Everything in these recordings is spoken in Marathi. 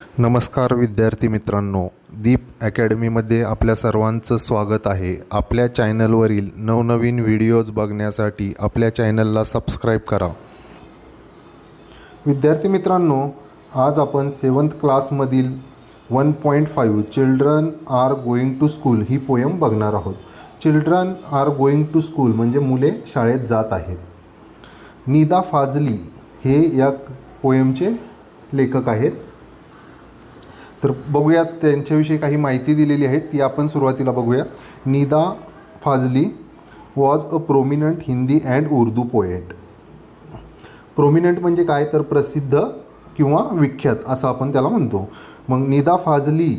नमस्कार विद्यार्थी मित्रांनो, दीप अकॅडमीमध्ये आपल्या सर्वांचं स्वागत आहे. आपल्या चॅनलवरील नवनवीन व्हिडिओज बघण्यासाठी आपल्या चॅनलला सबस्क्राईब करा. विद्यार्थी मित्रांनो, आज आपण 7th क्लासमधील 1.5 children are going to school ही पोयम बघणार आहोत. Children are going to school म्हणजे मुले शाळेत जात आहेत. निदा फाजली हे या पोयमचे लेखक आहेत. तर बघूयात त्यांच्याविषयी काही माहिती दिलेली आहे, ती आपण सुरुवातीला बघूया. Nida Fazli was a prominent Hindi and Urdu poet. Prominent म्हणजे काय, तर प्रसिद्ध किंवा विख्यात असं आपण त्याला म्हणतो. मग निदा फाजली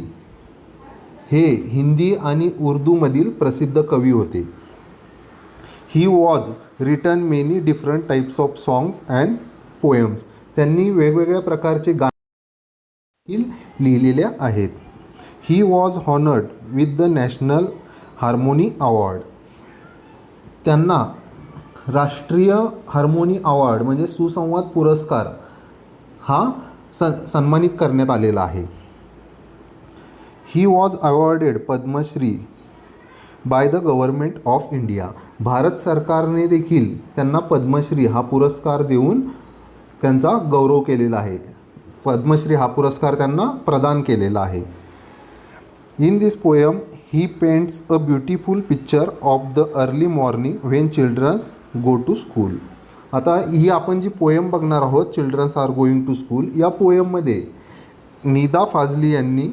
हे हिंदी आणि उर्दूमधील प्रसिद्ध कवी होते. He was written many different types of songs and poems. त्यांनी वेगवेगळ्या प्रकारचे लिहिलेल्या आहेत. He was honoured with the national harmony award. त्यांना राष्ट्रीय हार्मोनी अवॉर्ड म्हणजे सुसंवाद पुरस्कार हा सन्मानित करण्यात आलेला आहे. He was awarded Padmashri by the government of India. Bharat सरकारने देखील त्यांना पद्मश्री हा पुरस्कार देऊन त्यांचा गौरव केलेला आहे. पद्मश्री हा पुरस्कार त्यांना प्रदान केलेला आहे. In this poem he paints a beautiful picture of the early morning when childrens go to school. आता ही आपण जी पोयम बघणार आहोत, childrens are going to school, या पोयममध्ये निदा फाजली यांनी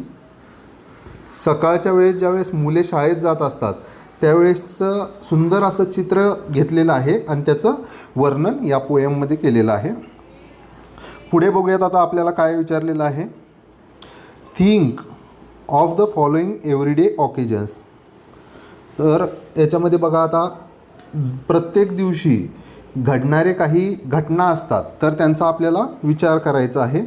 सकाळच्या वेळेस ज्यावेळेस मुले शाळेत जात असतात त्यावेळेसचं सुंदर असं चित्र घेतलेलं आहे आणि त्याचं वर्णन या पोयममध्ये केलेलं आहे. पुढे बघूयात आता आपल्याला काय विचारलेलं आहे. Think of the following everyday occasions. तर याच्यामध्ये बघा, आता प्रत्येक दिवशी घडणारे काही घटना असतात तर त्यांचा आपल्याला विचार करायचा आहे.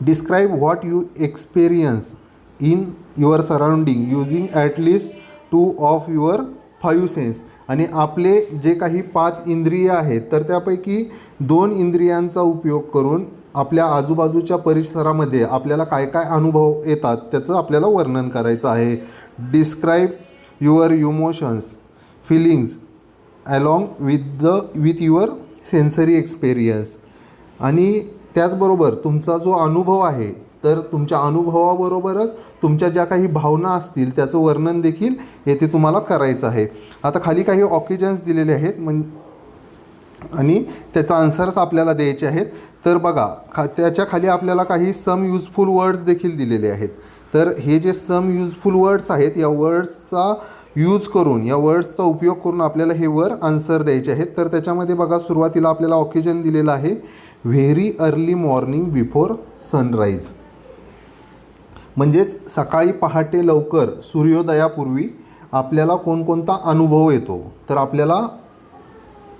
Describe what you experience in your surrounding using at least 2 of your 5 sense. आणि आपले जे काही 5 इंद्रिय आहेत तर त्यापैकी 2 इंद्रियांचा उपयोग करून आपल्या आजूबाजूच्या परिसरामध्ये आपल्याला काय काय अनुभव येतात त्याचं आपल्याला वर्णन करायचं आहे. Describe your emotions feelings along with your sensory experience. आणि त्याचबरोबर तुमचा जो अनुभव आहे तर तुमच्या अनुभवाबरोबरच तुमच्या ज्या काही भावना असतील त्याचं वर्णन देखील येथे तुम्हाला करायचं आहे. आता खाली काही ऑकेजन्स दिलेले आहेत आणि त्याचा आन्सर्स आपल्याला द्यायचे आहेत. तर बघा, त्याच्या खाली आपल्याला काही सम युजफुल वर्ड्स देखील दिलेले आहेत. तर हे जे सम युजफुल वर्ड्स आहेत या वर्ड्सचा यूज करून, या वर्ड्सचा उपयोग करून आपल्याला हे वर आन्सर द्यायचे आहेत. तर त्याच्यामध्ये बघा, सुरुवातीला आपल्याला ऑकेजन दिलेलं आहे very early morning before sunrise. म्हणजेच सकाळी पहाटे लवकर सूर्योदयापूर्वी आपल्याला कोणकोणता अनुभव येतो, तर आपल्याला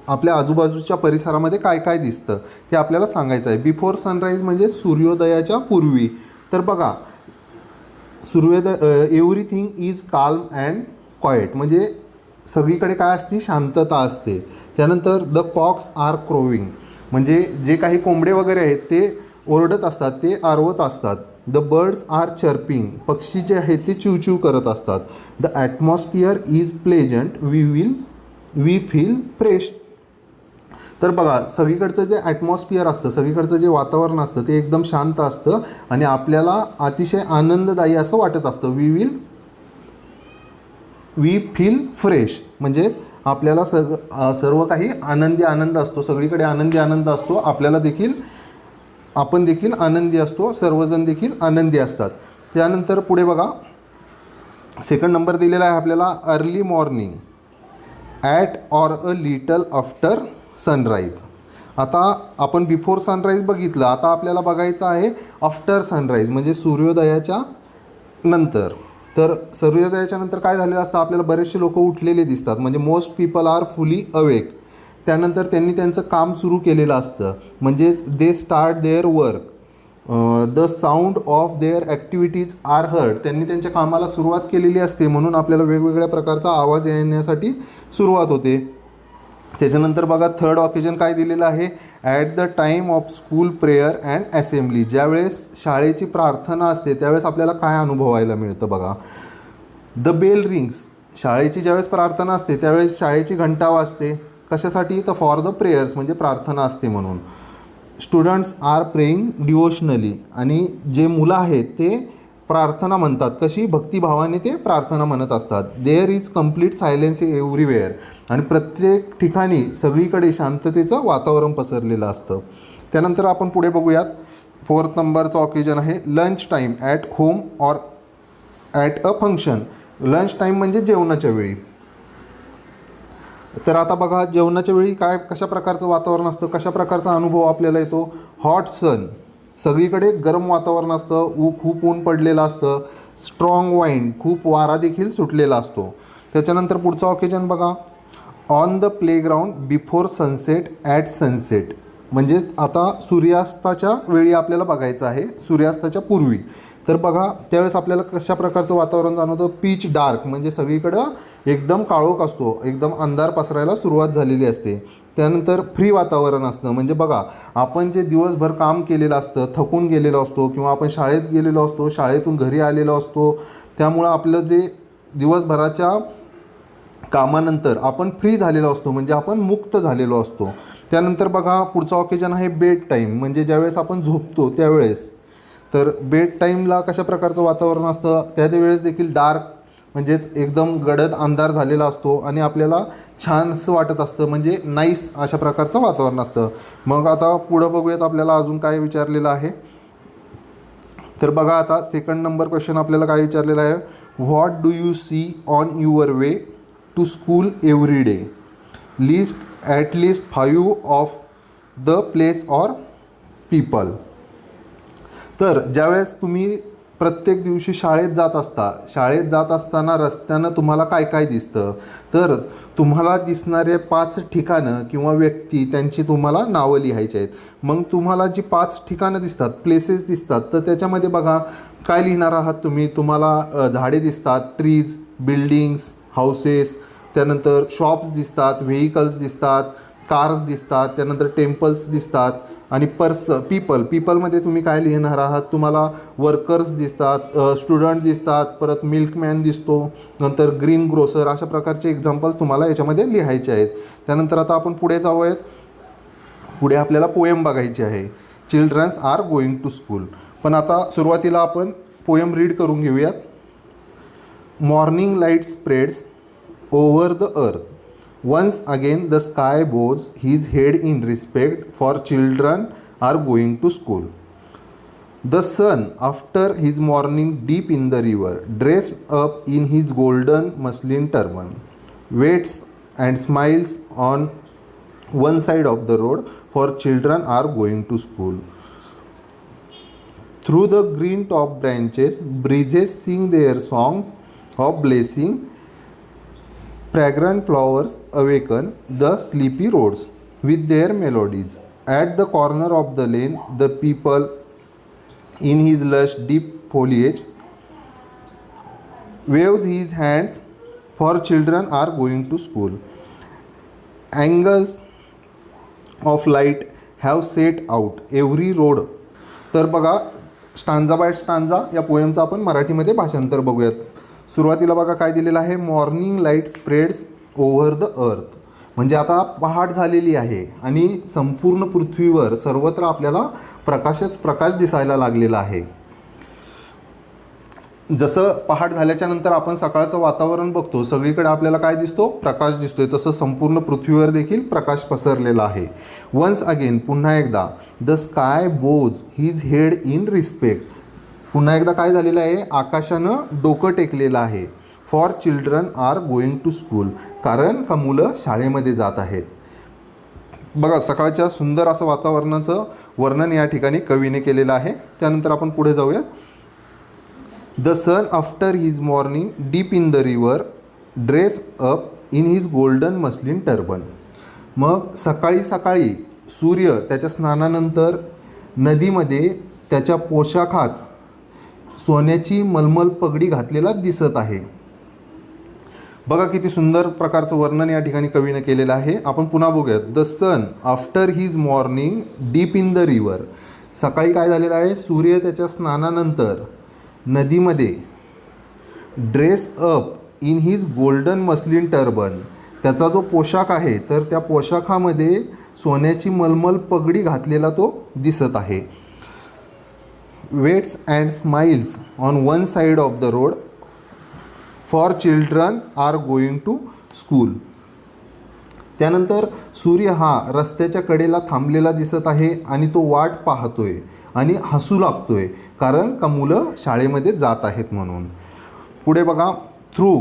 आपल्या आजूबाजूच्या परिसरामध्ये काय काय दिसतं ते आपल्याला सांगायचं आहे. बिफोर सनराईज म्हणजे सूर्योदयाच्या पूर्वी. तर बघा, everything is calm and quite म्हणजे सगळीकडे काय असते, शांतता असते. त्यानंतर द कॉक्स आर क्रोविंग म्हणजे जे काही कोंबडे वगैरे आहेत ते ओरडत असतात, ते आरवत असतात. द बर्ड्स आर चर्पिंग पक्षी जे आहेत ते चिवचिव करत असतात. The atmosphere is pleasant we feel fresh. तर बघा, सगळीकडचं जे ॲटमॉस्फिअर असतं, सगळीकडचं जे वातावरण असतं ते एकदम शांत असतं आणि आपल्याला अतिशय आनंददायी असं वाटत असतं. वी फील फ्रेश म्हणजेच आपल्याला सर्व काही आनंद असतो, सगळीकडे आनंद असतो. आपण देखील आनंदी असतो, सर्वजण देखील आनंदी असतात. त्यानंतर पुढे बघा, सेकंड नंबर दिलेला आहे आपल्याला early morning at or a little after sunrise. आता आपण बिफोर सनराईज बघितलं, आता आपल्याला बघायचं आहे आफ्टर सनराईज म्हणजे सूर्योदयाच्या नंतर. तर सूर्योदयाच्या नंतर काय झालेलं असतं, आपल्याला बरेचसे लोक उठलेले दिसतात म्हणजे most people are fully awake. त्यानंतर त्यांनी त्यांचं काम सुरू केलेलं असतं म्हणजेच they start their work. The sound of their activities are heard. त्यांनी त्यांच्या कामाला सुरुवात केलेली असते म्हणून आपल्याला वेगवेगळ्या प्रकारचा आवाज येण्यासाठी सुरुवात होते. त्याच्यानंतर बघा, थर्ड ऑकेजन काय दिलेलं आहे, at the time of school prayer and assembly. ज्यावेळेस शाळेची प्रार्थना असते त्यावेळेस आपल्याला काय अनुभवायला मिळतं बघा. The bell rings. शाळेची ज्यावेळेस प्रार्थना असते त्यावेळेस शाळेची घंटा वाजते. कशासाठी? तर फॉर द प्रेयर्स, म्हणजे प्रार्थना असते म्हणून. Students are praying devotionally. आणि जे मुलं आहेत ते प्रार्थना म्हणतात. कशी? भक्तिभावाने ते प्रार्थना म्हणत असतात. There is complete silence everywhere. आणि प्रत्येक ठिकाणी सगळीकडे शांततेचं वातावरण पसरलेलं असतं. त्यानंतर आपण पुढे बघूयात. 4th नंबरचं ऑकेजन आहे lunch time at home or at a function. Lunch time म्हणजे जेवणाच्या वेळी. तर आता बघा, जेवणाच्या वेळी कशा प्रकारचं वातावरण असतं, कशा प्रकारचा अनुभव आपल्याला येतो. Hot sun. सगळीकडे गरम वातावरण असतं. खूप ऊन पडलेलं असतं. Strong wind. खूप वारा देखील सुटलेला असतो. त्याच्यानंतर पुढचं ऑकेजन बघा. On the playground before sunset at sunset. म्हणजेच आता सूर्यास्ताच्या वेळी आपल्याला बघायचं आहे, सूर्यास्ताच्या पूर्वी. तर बघा त्यावेळेस आपल्याला कशा प्रकारचं वातावरण जाणवतं. पीच डार्क, म्हणजे सगळीकडं एकदम काळोख असतो, एकदम अंधार पसरायला सुरुवात झालेली असते. त्यानंतर फ्री वातावरण असतं. म्हणजे बघा, आपण जे दिवसभर काम केलेलं असतं, थकून गेलेलो असतो, किंवा आपण शाळेत गेलेलो असतो, शाळेतून घरी आलेलो असतो, त्यामुळं आपलं जे दिवसभराच्या कामानंतर आपण फ्री झालेलो असतो, म्हणजे आपण मुक्त झालेलो असतो. त्यानंतर बघा पुढचं ऑकेजन आहे बेड टाईम. म्हणजे ज्यावेळेस आपण झोपतो त्यावेळेस. तर बेड टाईमला कशा प्रकारचं वातावरण असतं. त्यावेळेस देखील डार्क, म्हणजेच एकदम गडद अंधार झालेला असतो आणि आपल्याला छानसं वाटत असतं, म्हणजे नाईस अशा प्रकारचं वातावरण असतं. मग आता पुढं बघूयात आपल्याला अजून काय विचारलेलं आहे. तर बघा आता 2nd नंबर क्वेश्चन आपल्याला काय विचारलेलं आहे. What do you see on your way to school every day. List at least 5 of the place or people. तर ज्यावेळेस तुम्ही प्रत्येक दिवशी शाळेत जात असताना रस्त्यानं तुम्हाला काय काय दिसतं. तर तुम्हाला दिसणारे 5 ठिकाणं किंवा व्यक्ती, त्यांची तुम्हाला नावं लिहायची आहेत. मग तुम्हाला जी 5 ठिकाणं दिसतात, प्लेसेस दिसतात, तर त्याच्यामध्ये बघा काय लिहिणार आहात तुम्ही. तुम्हाला झाडे दिसतात, ट्रीज, बिल्डिंग्स, हाऊसेस, त्यानंतर शॉप्स दिसतात, व्हेइकल्स दिसतात, कार्स दिसतात, त्यानंतर टेम्पल्स दिसतात, आणि पीपलमध्ये तुम्ही काय लिहिणार आहात. तुम्हाला वर्कर्स दिसतात, स्टुडंट दिसतात, परत मिल्कमॅन दिसतो, नंतर ग्रीन ग्रोसर. अशा प्रकारचे एक्झाम्पल्स तुम्हाला याच्यामध्ये लिहायचे आहेत. त्यानंतर आता आपण पुढे जाऊयात. पुढे आपल्याला पोएम बघायची आहे. Childrens are going to school. पण आता सुरुवातीला आपण पोएम रीड करून घेऊयात. Morning light spreads over the earth. Once again the sky bows his head in respect, for children are going to school. The sun, after his morning deep in the river, dressed up in his golden muslin turban, waits and smiles on one side of the road, for children are going to school. Through the green top branches, breezes sing their songs of blessing. Fragrant flowers awaken the sleepy roads with their melodies. At the corner of the lane, the people in his lush deep foliage waves his hands, for children are going to school. Angles of light have set out every road. तर बघा, स्टांजा बाय स्टांजा या पोएमचं आपण मराठीमध्ये भाषांतर बघूयात. सुरुवातीला बघा काय दिलेलं आहे. Morning light spreads over the अर्थ. म्हणजे आता पहाट झालेली आहे आणि संपूर्ण पृथ्वीवर सर्वत्र आपल्याला प्रकाश दिसायला लागलेला आहे. जसं पहाट झाल्याच्या नंतर आपण सकाळचं वातावरण बघतो, सगळीकडे आपल्याला काय दिसतो, प्रकाश दिसतोय, तसं संपूर्ण पृथ्वीवर देखील प्रकाश पसरलेला आहे. वन्स अगेन, पुन्हा एकदा, the sky bows his head in respect. पुन्हा एकदा काय झालेलं आहे, आकाशानं डोकं टेकलेलं आहे. For children are going to school, कारण का मुलं शाळेमध्ये जात आहेत. बघा, सकाळच्या सुंदर असं वातावरणाचं वर्णन या ठिकाणी कवीने केलेलं आहे. त्यानंतर आपण पुढे जाऊयात. The sun after his morning dip in the river dress up in his golden muslin turban. मग सकाळी सकाळी सूर्य त्याच्या स्नानानंतर नदीमध्ये त्याच्या पोशाखात सोन्याची मलमल पगडी घातलेला दिसत आहे. बघा किती सुंदर प्रकारचं वर्णन या ठिकाणी कवीनं केलेलं आहे. आपण पुन्हा बघूयात. The sun after his morning dip in the river. सकाळी काय झालेलं आहे, सूर्य त्याच्या स्नानानंतर नदीमध्ये dress up in his golden muslin turban. त्याचा जो पोशाख आहे तर त्या पोशाखामध्ये सोन्याची मलमल पगडी घातलेला तो दिसत आहे. Waits and smiles on one side of the road for children are going to school. त्यानंतर सूर्य हा रस्त्याच्या कडेला थांबलेला दिसत आहे आणि तो वाट पाहतोय आणि हसू लागतोय, कारण का मुलं शाळेमध्ये जात आहेत म्हणून. पुढे बघा. Through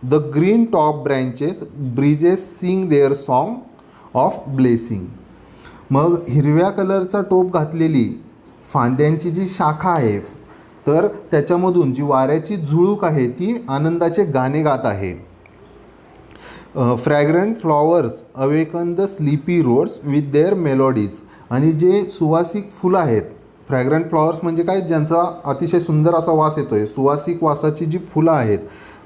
the green top branches breezes sing their song of blessing. मग हिरव्या कलरचा टोप घातलेली फांद्यांची जी शाखा आहे तर त्याच्यामधून जी वाऱ्याची झुळूक आहे ती आनंदाचे गाणे गात आहे. Fragrant flowers awaken the sleepy roads with their melodies. आणि जे सुवासिक फुलं आहेत, फ्रॅग्रंट फ्लॉवर्स म्हणजे काय, ज्यांचा अतिशय सुंदर असा वास येतो आहे, सुवासिक वासाची जी फुलं आहेत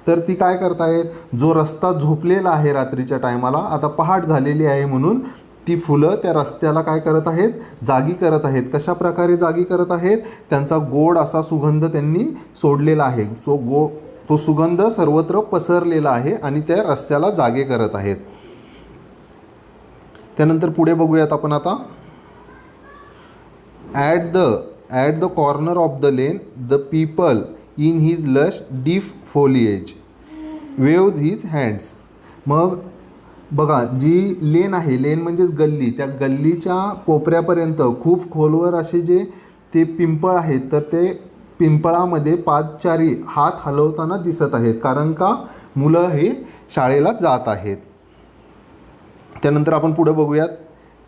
तर ती काय करतायत, जो रस्ता झोपलेला आहे रात्रीच्या टायमाला, आता पहाट झालेली आहे म्हणून ती फुलं त्या रस्त्याला काय करत आहेत, जागी करत आहेत. कशा प्रकारे जागी करत आहेत, त्यांचा गोड असा सुगंध त्यांनी सोडलेला आहे. तो सुगंध सर्वत्र पसरलेला आहे आणि त्या रस्त्याला जागे करत आहेत. त्यानंतर पुढे बघूयात आपण आता. At the corner of the lane the people in his lush deep foliage waves his hands. मग बघा, जी लेन आहे, लेन म्हणजेच गल्ली, त्या गल्लीच्या कोपऱ्यापर्यंत खूप खोलवर असे जे ते पिंपळ आहेत तर ते पिंपळामध्ये पादचारी हात हलवताना दिसत आहेत, कारण का मुलं हे शाळेला जात आहेत. त्यानंतर आपण पुढे बघूयात.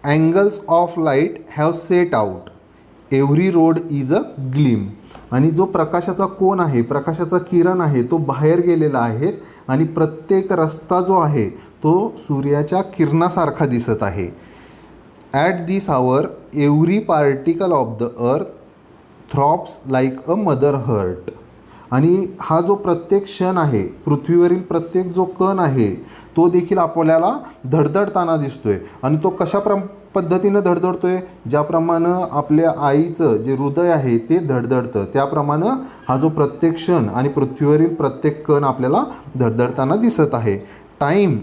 Angles of light have set out every road is a gleam. आणि जो प्रकाशाचा कोन आहे, प्रकाशाचा किरण आहे, तो बाहेर गेलेला आहे आणि प्रत्येक रस्ता जो आहे तो सूर्याच्या किरणासारखा दिसत आहे. At this hour every particle of the earth throbs like a mother heart. आणि हा जो प्रत्येक क्षण आहे, पृथ्वीवरील प्रत्येक जो कण आहे तो देखील आपल्याला धडधडताना दिसतोय. आणि तो कशा पद्धतीनं धडधडतोय, ज्याप्रमाणे आपल्या आईचं जे हृदय आहे ते धडधडतं त्याप्रमाणे हा जो प्रत्येक क्षण आणि पृथ्वीवरील प्रत्येक कण आपल्याला धडधडताना दिसत आहे. Time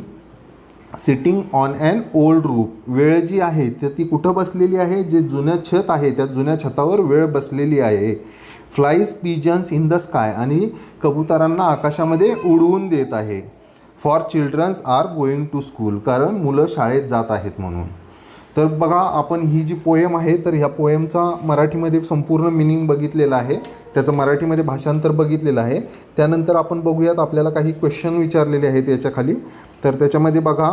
sitting on an old roof. वेळ जी आहे तर ती कुठं बसलेली आहे, जे जुनं छत आहे त्या जुन्या छतावर वेळ बसलेली आहे. Flies pigeons in the sky. आणि कबुतरांना आकाशामध्ये उडवून देत आहे. For childrens are going to school. कारण मुलं शाळेत जात आहेत म्हणून. तर बघा, आपण ही जी पोएम आहे तर ह्या पोएमचा मराठीमध्ये संपूर्ण मिनिंग बघितलेला आहे, त्याचं मराठीमध्ये भाषांतर बघितलेलं आहे. त्यानंतर आपण बघूयात, आपल्याला काही क्वेश्चन विचारलेले आहेत याच्याखाली. तर त्याच्यामध्ये बघा,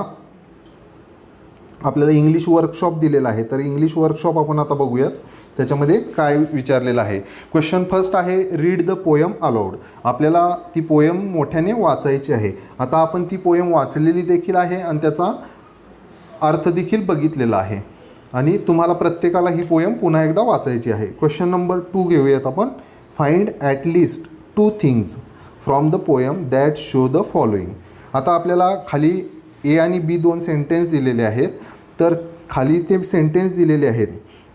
आपल्याला इंग्लिश वर्कशॉप दिलेला आहे, तर इंग्लिश वर्कशॉप आपण आता बघूयात त्याच्यामध्ये काय विचारलेलं आहे. क्वेश्चन फर्स्ट आहे, रीड द पोएम अलाउड. आपल्याला ती पोएम मोठ्याने वाचायची आहे. आता आपण ती पोएम वाचलेली देखील आहे आणि त्याचा अर्थ देखील बघितलेला आहे आणि तुम्हाला प्रत्येकाला ही पोएम पुन्हा एकदा वाचायची आहे. क्वेश्चन नंबर 2 घेऊयात आपण. Find at least 2 things from the poem that show the following. आता आपल्याला खाली ए आणि बी 2 सेंटेन्स दिलेले आहेत, तर खाली ते सेंटेन्स दिलेले आहेत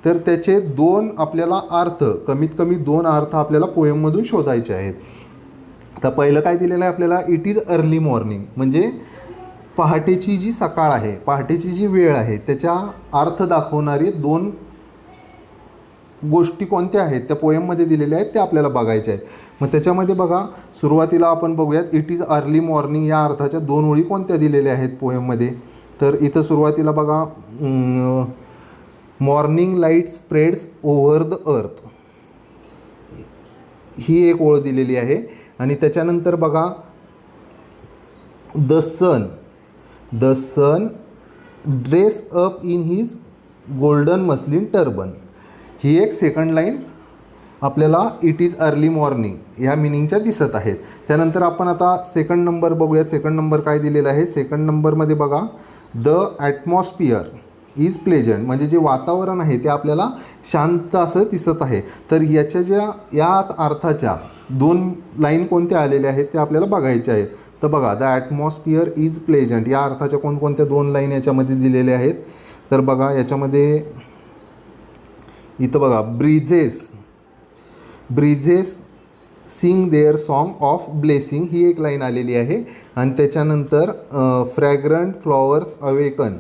तर त्याचे 2 आपल्याला अर्थ, कमीत कमी 2 अर्थ आपल्याला पोएममधून शोधायचे आहेत. तर पहिलं काय दिलेलं आहे आपल्याला, इट इज अर्ली मॉर्निंग. म्हणजे पहाटेची जी सकाळ आहे, पहाटेची जी वेळ आहे त्याच्या अर्थ दाखवणारी 2 गोष्टी कोणत्या आहेत त्या पोएममध्ये दिलेल्या आहेत, त्या आपल्याला बघायच्या आहेत. मग त्याच्यामध्ये बघा, सुरुवातीला आपण बघूयात, इट इज अर्ली मॉर्निंग या अर्थाच्या 2 ओळी कोणत्या दिलेल्या आहेत पोएममध्ये. तर इथं सुरुवातीला बघा, morning light spreads over the earth, ही एक ओळ दिलेली आहे. आणि त्याच्यानंतर बघा, the sun dress up in his golden muslin turban, ही एक सेकंड लाईन आपल्याला इट इज अर्ली मॉर्निंग ह्या मिनिंगच्या दिसत आहेत. त्यानंतर आपण आता सेकंड नंबर बघूयात. सेकंड नंबर काय दिलेला आहे, सेकंड नंबरमध्ये बघा, द ॲटमॉस्फिअर इज प्लेजंट. म्हणजे जे वातावरण आहे ते आपल्याला शांत असं दिसत आहे. तर याच्या याच अर्थाच्या दोन लाईन कोणत्या आलेल्या आहेत ते आपल्याला बघायचे आहेत. तर बघा, द ॲटमॉस्फिअर इज प्लेजंट या अर्थाच्या कोणकोणत्या दोन लाईन याच्यामध्ये दिलेल्या आहेत. तर बघा याच्यामध्ये इथं बघा, breezes sing their song of blessing ही एक लाईन आलेली आहे. आणि त्याच्यानंतर fragrant flowers awaken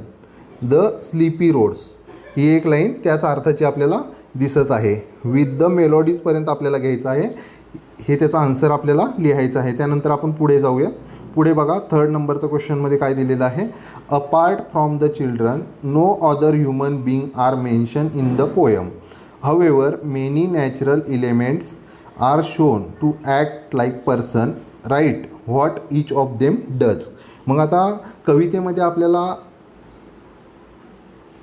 the sleepy roads ही एक लाईन त्याच अर्थाची आपल्याला दिसत आहे. विथ द मेलोडीजपर्यंत आपल्याला घ्यायचं आहे. हे त्याचा आन्सर आपल्याला लिहायचं आहे. त्यानंतर आपण पुढे जाऊया. पुढे बघा, 3rd नंबरचं क्वेश्चनमध्ये काय दिलेलं आहे. Apart from the children no other human being are mention in the poem. However many natural elements are shown to act like person. Right what each of them does. मग आता कवितेमध्ये आपल्याला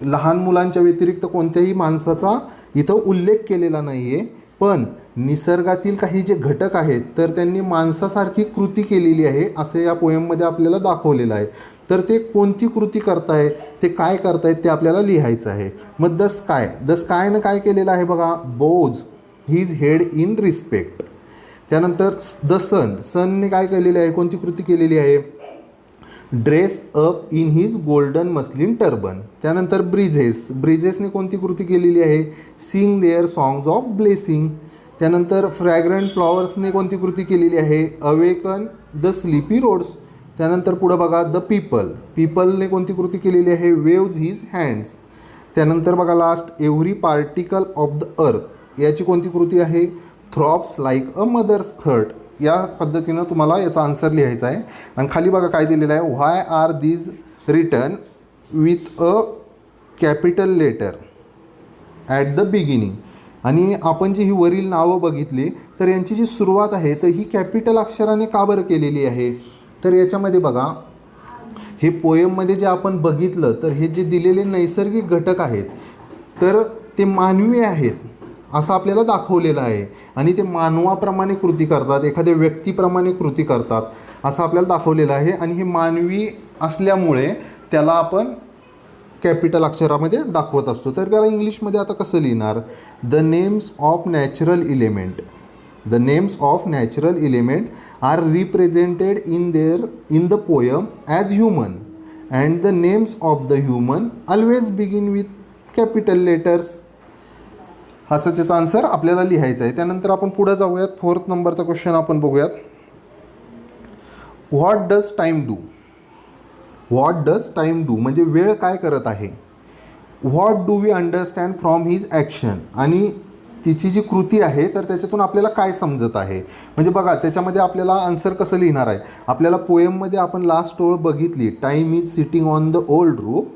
लहान मुलांच्या व्यतिरिक्त कोणत्याही माणसाचा इथं उल्लेख केलेला नाही आहे, पण निसर्गातील काही जे घटक आहेत तर त्यांनी माणसासारखी कृती केलेली आहे असं या पोयममध्ये आपल्याला दाखवलेलं आहे. तर ते कोणती कृती करतायत, ते काय करतायत ते आपल्याला लिहायचं आहे. मग द स्कायनं काय केलेलं आहे बघा, bows his head in respect. त्यानंतर द सनने काय केलेले आहे, कोणती कृती केलेली आहे, dress up in his golden muslin turban. त्यानंतर ब्रिझेसने कोणती कृती केलेली आहे, sing their songs of blessing. त्यानंतर फ्रॅग्रंट फ्लॉवर्सने कोणती कृती केलेली आहे, अवेकन द स्लीपी रोड्स. त्यानंतर पुढं बघा, द पीपलने कोणती कृती केलेली आहे, वेव्ज हिज हँड्स. त्यानंतर बघा last, every particle of the earth याची कोणती कृती आहे, throbs like a mother's heart. या पद्धतीनं तुम्हाला याचा आन्सर लिहायचा आहे. आणि खाली बघा काय दिलेलं आहे, why are these written with a capital letter at the beginning. आणि आपण जी ही वरील नावं बघितली तर यांची जी सुरुवात आहे तर ही कॅपिटल अक्षराने का बरं केलेली आहे. तर याच्यामध्ये बघा, हे पोयममध्ये जे आपण बघितलं तर हे जे दिलेले नैसर्गिक घटक आहेत तर ते मानवी आहेत असं आपल्याला दाखवलेलं आहे. आणि ते मानवाप्रमाणे कृती करतात, एखाद्या व्यक्तीप्रमाणे कृती करतात असं आपल्याला दाखवलेलं आहे. आणि हे मानवी असल्यामुळे त्याला आपण कॅपिटल अक्षरामध्ये दाखवत असतो. तर त्याला इंग्लिशमध्ये आता कसं लिहिणार, the names of natural element are represented in the poem as human and the names of the human always begin with capital letters. असं त्याचा आन्सर आपल्याला लिहायचा आहे. त्यानंतर आपण पुढे जाऊयात. 4th नंबरचा क्वेश्चन आपण बघूयात. व्हॉट डज टाईम डू म्हणजे वेळ काय करत आहे. What do we understand from his action. आणि तिची जी कृती आहे तर त्याच्यातून आपल्याला काय समजत आहे. म्हणजे बघा त्याच्यामध्ये आपल्याला आन्सर कसं लिहिणार आहे. आपल्याला पोएममध्ये आपण लास्ट ओळ बघितली, time is sitting on the old roof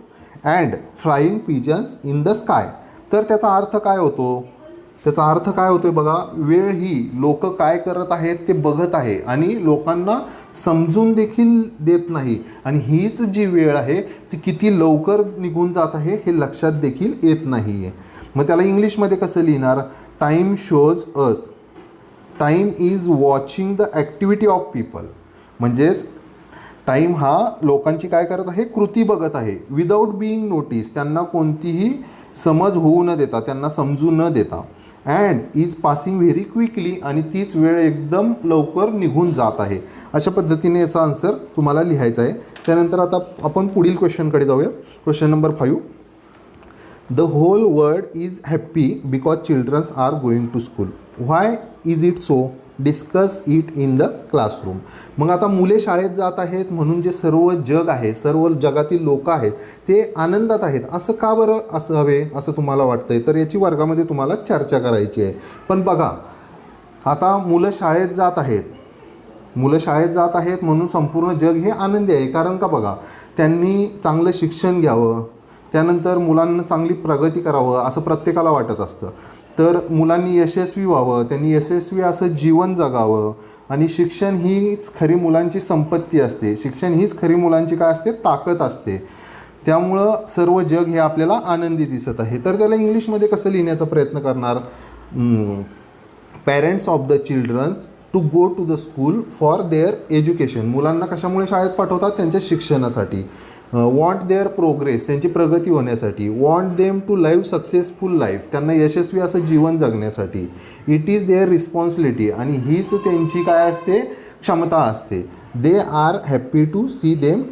and flying pigeons in the sky. तर त्याचा अर्थ काय होतो, बघा, वेळ ही लोक काय करत आहेत ते बघत आहे आणि लोकांना समजून देखील देत नाही. आणि हीच जी वेळ आहे ती किती लवकर निघून जात आहे हे लक्षात देखील येत नाही आहे. मग त्याला इंग्लिशमध्ये कसं लिहिणार, time shows us, time is watching the activity of people. म्हणजेच टाईम हा लोकांची काय करत आहे, कृती बघत आहे. विदाऊट बिईंग नोटीस, त्यांना कोणतीही समज होऊ न देता, त्यांना समजू न देता. And is passing very quickly, आणि तीच वेळ एकदम लवकर निघून जात आहे. अशा पद्धतीने याचा आन्सर तुम्हाला लिहायचा आहे. त्यानंतर आता आपण पुढील क्वेश्चनकडे जाऊया. Question number 5. The whole world is happy because childrens are going to school. Why is it so, discuss it in the classroom. मग आता मुले शाळेत जात आहेत म्हणून जे सर्व जग आहे, सर्व जगातील लोक आहेत ते आनंदात आहेत, असं का बरं असावे असं तुम्हाला वाटतंय. तर याची वर्गामध्ये तुम्हाला चर्चा करायची आहे. पण बघा, आता मुलं शाळेत जात आहेत म्हणून संपूर्ण जग हे आनंदी आहे. कारण का बघा, त्यांनी चांगलं शिक्षण घ्यावं, त्यानंतर मुलांना चांगली प्रगती करावं असं प्रत्येकाला वाटत असतं. तर मुलांनी यशस्वी व्हावं, त्यांनी यशस्वी असं जीवन जगावं. आणि शिक्षण हीच खरी मुलांची संपत्ती असते, शिक्षण हीच खरी मुलांची काय असते, ताकद असते. त्यामुळं सर्व जग हे आपल्याला आनंदी दिसत आहे. तर त्याला इंग्लिशमध्ये कसं लिहिण्याचा प्रयत्न करणार, parents of the childrens to go to the school for their education. मुलांना कशामुळे शाळेत पाठवतात, त्यांच्या शिक्षणासाठी. वॉन्ट देअर प्रोग्रेस, त्यांची प्रगती होण्यासाठी. Want them to live successful life, त्यांना यशस्वी असं जीवन जगण्यासाठी. इट इज देअर रिस्पॉन्सिबिलिटी, आणि हीच त्यांची काय असते, क्षमता असते. They are happy to see them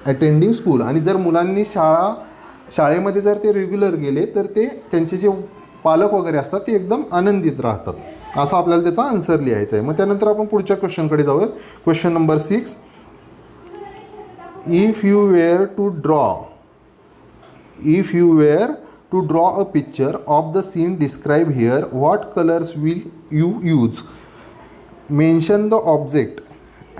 attending school, आणि जर मुलांनी शाळेमध्ये जर ते रेग्युलर गेले तर ते त्यांचे जे पालक वगैरे असतात ते एकदम आनंदित राहतात. असं आपल्याला त्याचा आन्सर लिहायचा आहे. मग त्यानंतर आपण पुढच्या क्वेश्चनकडे जाऊयात. Question number 6. If you were to draw a picture of the scene described here, what colors will you use? Mention the object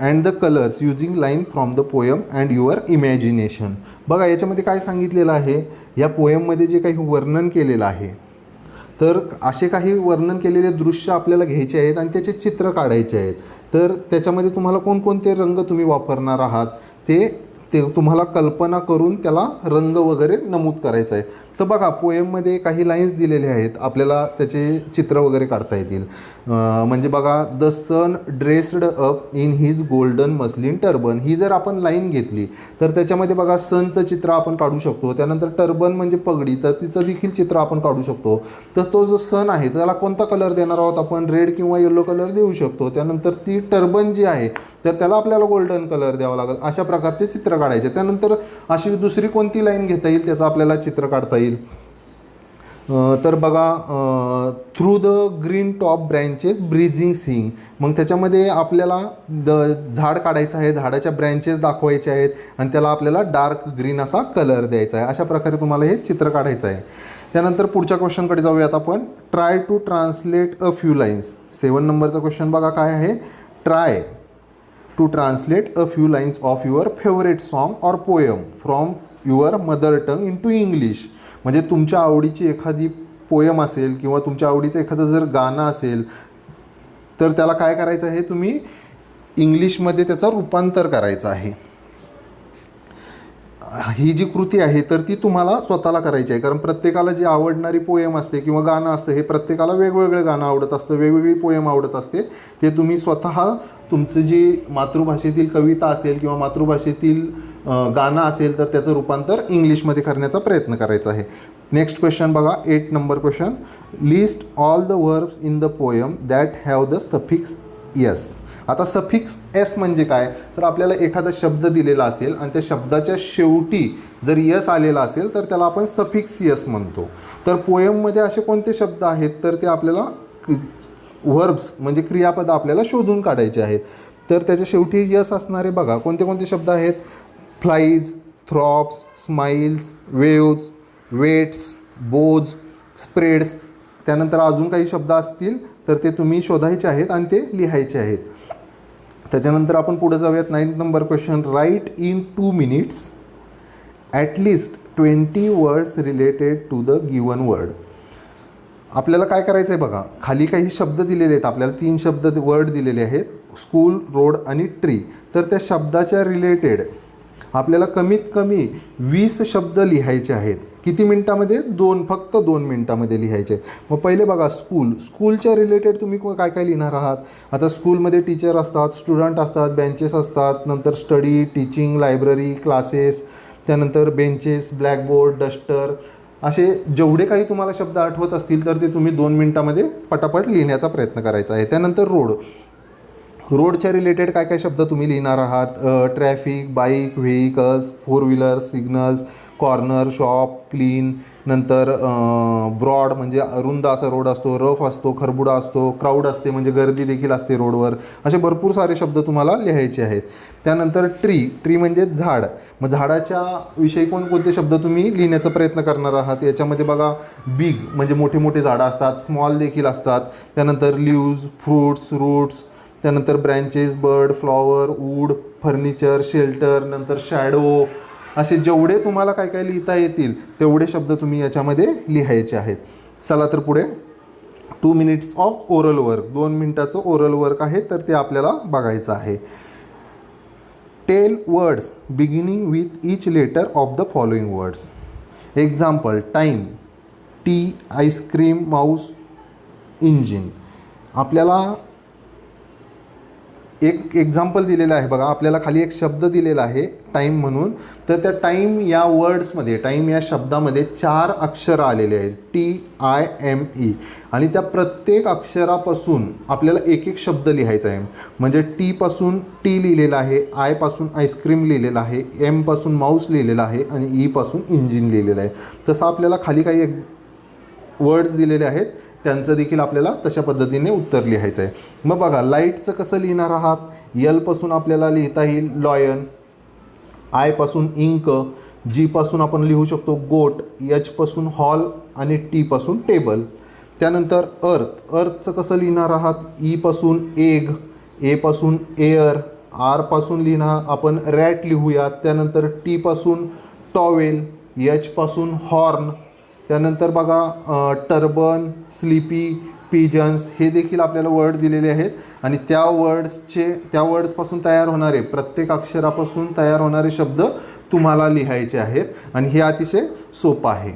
and the colors using line from the poem and your imagination. बघा याच्यामध्ये काय सांगितलेलं आहे, या पोएममध्ये जे काही वर्णन केलेलं आहे, तर असे काही वर्णन केलेले दृश्य आपल्याला घ्यायचे आहेत आणि त्याचे चित्र काढायचे आहेत. तर त्याच्यामध्ये तुम्हाला कोणकोणते रंग तुम्ही वापरणार आहात ते तुम्हाला कल्पना करून त्याला रंग वगैरे नमूद करायचं आहे. तर बघा पोएममध्ये काही लाईन्स दिलेले आहेत, आपल्याला त्याचे चित्र वगैरे काढता येतील. म्हणजे बघा, the sun dressed up in his golden muslin turban, ही जर आपण लाईन घेतली तर त्याच्यामध्ये बघा सनचं चित्र आपण काढू शकतो. त्यानंतर टर्बन म्हणजे पगडी, तर तिचं देखील चित्र आपण काढू शकतो. तर तो जो सन आहे त्याला कोणता कलर देणार आहोत आपण, रेड किंवा येलो कलर देऊ शकतो. त्यानंतर ती टर्बन जी आहे तर त्याला आपल्याला गोल्डन कलर द्यावा लागेल. अशा प्रकारचे चित्र काढायचे. त्यानंतर अशी दुसरी कोणती लाईन घेता येईल त्याचं आपल्याला चित्र काढता येईल. तर बघा, through the green top branches breezing sing, मग त्याच्यामध्ये आपल्याला झाड काढायचं आहे, झाडाच्या ब्रँचेस दाखवायचे आहेत आणि त्याला आपल्याला डार्क ग्रीन असा कलर द्यायचा आहे. अशा प्रकारे तुम्हाला हे चित्र काढायचं आहे. त्यानंतर पुढच्या क्वेश्चनकडे जाऊयात आपण. Try to translate a few lines. 7 नंबरचा क्वेश्चन बघा काय आहे. Try to translate a few lines of your favourite song or poem from your mother tongue into English. म्हणजे तुमच्या आवडीची एखादी पोएम असेल किंवा तुमच्या आवडीचं एखादं जर गाणं असेल तर त्याला काय करायचं आहे, तुम्ही इंग्लिशमध्ये त्याचं रूपांतर करायचं आहे. ही जी कृती आहे तर ती तुम्हाला स्वतःला करायची आहे. कारण प्रत्येकाला जी आवडणारी पोएम असते किंवा गाणं असतं, हे प्रत्येकाला वेगवेगळं गाणं आवडत असतं, वेगवेगळी पोएम आवडत असते. ते तुम्ही स्वतः तुमचं जी मातृभाषेतील कविता असेल किंवा मातृभाषेतील गाणं असेल तर त्याचं रूपांतर इंग्लिशमध्ये करण्याचा प्रयत्न करायचा आहे. नेक्स्ट क्वेश्चन बघा, 8 number question. List all the verbs in the poem that have the suffix S. आता सफिक्स एस म्हणजे काय, तर आपल्याला एखादा शब्द दिलेला असेल आणि त्या शब्दाच्या शेवटी जर यस आलेला असेल तर त्याला आपण सफिक्स यस म्हणतो. तर पोएममध्ये असे कोणते शब्द आहेत तर ते आपल्याला वर्ब्स म्हणजे क्रियापद आपल्याला शोधून काढायचे आहेत. तर त्याच्या शेवटी यस असणारे बघा कोणते कोणते शब्द आहेत. Flies, drops, smiles, waves, waits, bows, spreads. त्यानंतर अजून काही शब्द असतील तर ते तुम्ही शोधायचे आहेत आणि ते लिहायचे आहेत. त्याच्यानंतर आपण पुढे जाऊयात. 9 number question. Write in 2 minutes at least 20 words related to the given word. आपल्याला काय करायचं आहे बघा, खाली काही शब्द दिलेले आहेत, आपल्याला 3 शब्द वर्ड दिलेले आहेत, स्कूल, रोड आणि ट्री. तर त्या शब्दाच्या रिलेटेड आपल्याला कमीत कमी 20 शब्द लिहायचे आहेत. किती मिनटामध्ये, फक्त 2 मिनटामध्ये लिहायचे. मग पहिले बघा स्कूलच्या रिलेटेड तुम्ही काय काय लिहिणार आहात. आता स्कूलमध्ये टीचर असतात, स्टुडंट असतात, बेंचेस असतात, नंतर स्टडी, टीचिंग, लायब्ररी, क्लासेस, त्यानंतर बेंचेस, ब्लॅकबोर्ड, डस्टर, असे जेवढे काही तुम्हाला शब्द आठवत असतील तर ते तुम्ही 2 मिनटामध्ये पटापट लिहिण्याचा प्रयत्न करायचा आहे. त्यानंतर रोडच्या रिलेटेड काय काय शब्द तुम्ही लिहिणार आहात. Traffic, bike, vehicles, 4 wheeler, signals, corner, shop, clean, नंतर ब्रॉड म्हणजे रुंद असा रोड असतो, रफ असतो, खरबुडा असतो, क्राऊड असते म्हणजे गर्दी देखील असते रोडवर. असे भरपूर सारे शब्द तुम्हाला लिहायचे आहेत. त्यानंतर ट्री म्हणजे झाड. मग झाडाच्या विषयी कोणकोणते शब्द तुम्ही लिहिण्याचा प्रयत्न करणार आहात. याच्यामध्ये बघा बिग म्हणजे मोठे मोठे झाडं असतात, स्मॉल देखील असतात. त्यानंतर लीव्ज, फ्रूट्स, रूट्स, त्यानंतर branches, bird, flower, wood, furniture, shelter, नंतर शॅडो. असे जेवढे तुम्हाला काय काय लिहिता येतील तेवढे शब्द तुम्ही याच्यामध्ये लिहायचे आहेत. चला तर पुढे 2 minutes ऑफ ओरल वर्क. 2 मिनटाचं ओरल वर्क आहे तर ते आपल्याला बघायचं आहे. Tell words beginning with each letter of the following words. Example, time, T, ice cream, mouse, engine. आपल्याला एक एक्झाम्पल दिलेलं आहे बघा, आपल्याला खाली एक शब्द दिलेला आहे टाईम म्हणून. तर त्या टाईम या वर्ड्समध्ये, टाईम या शब्दामध्ये 4 अक्षरं आलेले आहेत, TIME. आणि त्या प्रत्येक अक्षरापासून आपल्याला एक एक शब्द लिहायचा आहे. म्हणजे टीपासून टी लिहिलेला आहे, आयपासून आईस्क्रीम लिहिलेलं आहे, एमपासून माऊस लिहिलेला आहे आणि ईपासून इंजिन लिहिलेलं आहे. तसं आपल्याला खाली काही वर्ड्स दिलेले आहेत, त्यांचं देखील आपल्याला तशा पद्धतीने उत्तर लिहायचं आहे. मग बघा, लाईटचं कसं लिहिणार आहात. यलपासून आपल्याला लिहिता येईल लॉयन, आयपासून इंक, जीपासून आपण लिहू शकतो गोट, एचपासून हॉल आणि टीपासून टेबल. त्यानंतर अर्थचं कसं लिहिणार आहात. ईपासून एग, एपासून एअर, आरपासून लिहिणार आपण रॅट लिहूया. त्यानंतर टीपासून टॉवेल, एचपासून हॉर्न. त्यानंतर बघा टर्बन, स्लीपी, पिजन्स हे देखील आपल्याला वर्ड दिलेले आहेत. आणि त्या वर्ड्सपासून तयार होणारे, प्रत्येक अक्षरापासून तयार होणारे शब्द तुम्हाला लिहायचे आहेत. आणि हे अतिशय सोपं आहे.